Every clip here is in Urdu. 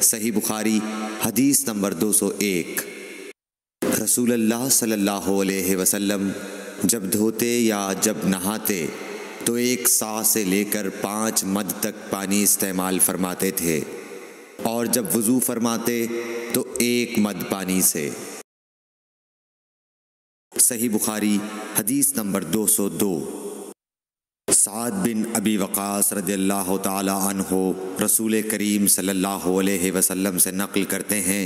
صحیح بخاری حدیث نمبر 201۔ رسول اللہ صلی اللہ علیہ وسلم جب دھوتے یا جب نہاتے تو 1 صاع سے لے کر 5 مد تک پانی استعمال فرماتے تھے، اور جب وضو فرماتے تو 1 مد پانی سے۔ صحیح بخاری حدیث نمبر 202۔ سعد بن ابی وقاص رضی اللہ تعالی عنہ رسول کریم صلی اللہ علیہ وسلم سے نقل کرتے ہیں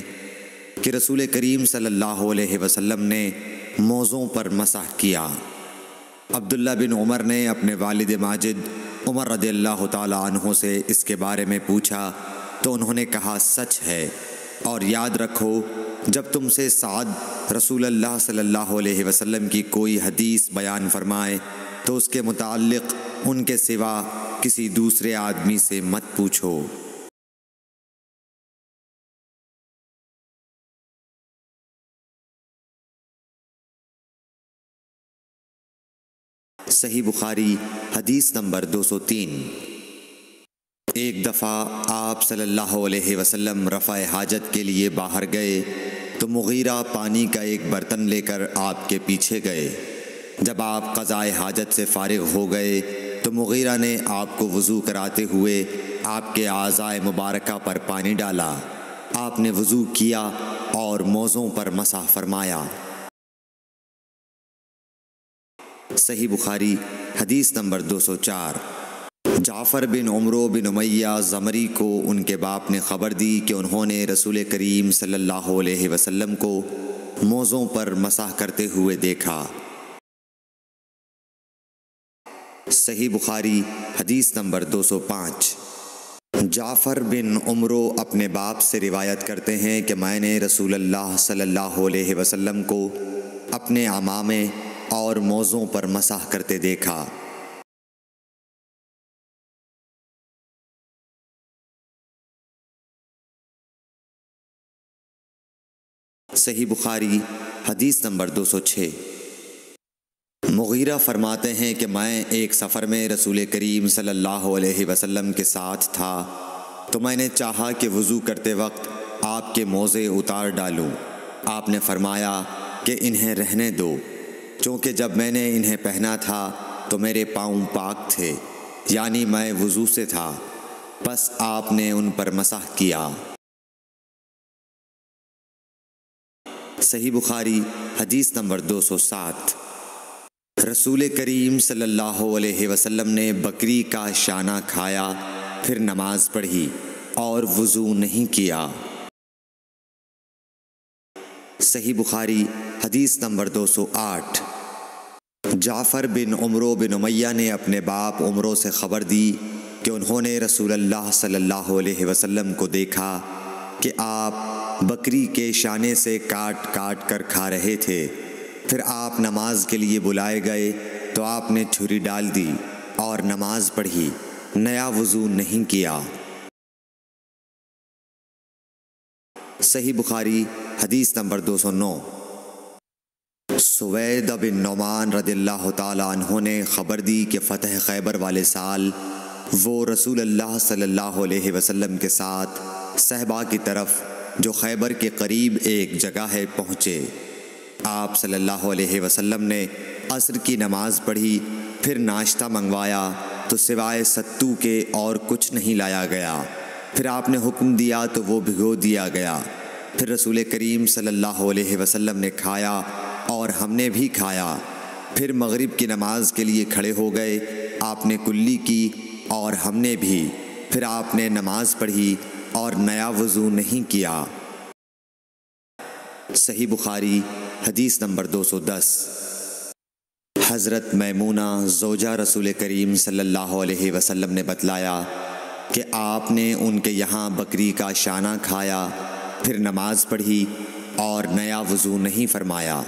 کہ رسول کریم صلی اللہ علیہ وسلم نے موزوں پر مسح کیا۔ عبداللہ بن عمر نے اپنے والد ماجد عمر رضی اللہ تعالی عنہ سے اس کے بارے میں پوچھا تو انہوں نے کہا سچ ہے، اور یاد رکھو جب تم سے سعد رسول اللہ صلی اللہ علیہ وسلم کی کوئی حدیث بیان فرمائے تو اس کے متعلق ان کے سوا کسی دوسرے آدمی سے مت پوچھو۔ صحیح بخاری حدیث نمبر 203۔ ایک دفعہ آپ صلی اللہ علیہ وسلم رفع حاجت کے لیے باہر گئے تو مغیرہ پانی کا ایک برتن لے کر آپ کے پیچھے گئے۔ جب آپ قضائے حاجت سے فارغ ہو گئے تو مغیرہ نے آپ کو وضو کراتے ہوئے آپ کے اعضائے مبارکہ پر پانی ڈالا۔ آپ نے وضو کیا اور موزوں پر مسح فرمایا۔ صحیح بخاری حدیث نمبر 204۔ جعفر بن عمرو بن امیہ زمری کو ان کے باپ نے خبر دی کہ انہوں نے رسول کریم صلی اللہ علیہ وسلم کو موزوں پر مسح کرتے ہوئے دیکھا۔ صحیح بخاری حدیث نمبر 205۔ جعفر بن عمرو اپنے باپ سے روایت کرتے ہیں کہ میں نے رسول اللہ صلی اللہ علیہ وسلم کو اپنے عمامے اور موزوں پر مسح کرتے دیکھا۔ صحیح بخاری حدیث نمبر 206۔ مغیرہ فرماتے ہیں کہ میں ایک سفر میں رسول کریم صلی اللہ علیہ وسلم کے ساتھ تھا تو میں نے چاہا کہ وضو کرتے وقت آپ کے موزے اتار ڈالوں۔ آپ نے فرمایا کہ انہیں رہنے دو، چونکہ جب میں نے انہیں پہنا تھا تو میرے پاؤں پاک تھے، یعنی میں وضو سے تھا، بس آپ نے ان پر مسح کیا۔ صحیح بخاری حدیث نمبر 207۔ رسول کریم صلی اللہ علیہ وسلم نے بکری کا شانہ کھایا، پھر نماز پڑھی اور وضو نہیں کیا۔ صحیح بخاری حدیث نمبر 208۔ جعفر بن عمرو بن امیہ نے اپنے باپ عمرو سے خبر دی کہ انہوں نے رسول اللہ صلی اللہ علیہ وسلم کو دیکھا کہ آپ بکری کے شانے سے کاٹ کاٹ کر کھا رہے تھے۔ پھر آپ نماز کے لیے بلائے گئے تو آپ نے چھری ڈال دی اور نماز پڑھی، نیا وضو نہیں کیا۔ صحیح بخاری حدیث نمبر 209۔ سوید بن نعمان رضی اللہ تعالی عنہ نے خبر دی کہ فتح خیبر والے سال وہ رسول اللہ صلی اللہ علیہ وسلم کے ساتھ صحبہ کی طرف جو خیبر کے قریب ایک جگہ ہے پہنچے۔ آپ صلی اللہ علیہ وسلم نے عصر کی نماز پڑھی، پھر ناشتہ منگوایا تو سوائے ستو کے اور کچھ نہیں لایا گیا۔ پھر آپ نے حکم دیا تو وہ بھگو دیا گیا۔ پھر رسول کریم صلی اللہ علیہ وسلم نے کھایا اور ہم نے بھی کھایا۔ پھر مغرب کی نماز کے لیے کھڑے ہو گئے، آپ نے کلی کی اور ہم نے بھی۔ پھر آپ نے نماز پڑھی اور نیا وضو نہیں کیا۔ صحیح بخاری حدیث نمبر 210۔ حضرت میمونہ زوجہ رسول کریم صلی اللہ علیہ وسلم نے بتلایا کہ آپ نے ان کے یہاں بکری کا شانہ کھایا، پھر نماز پڑھی اور نیا وضو نہیں فرمایا۔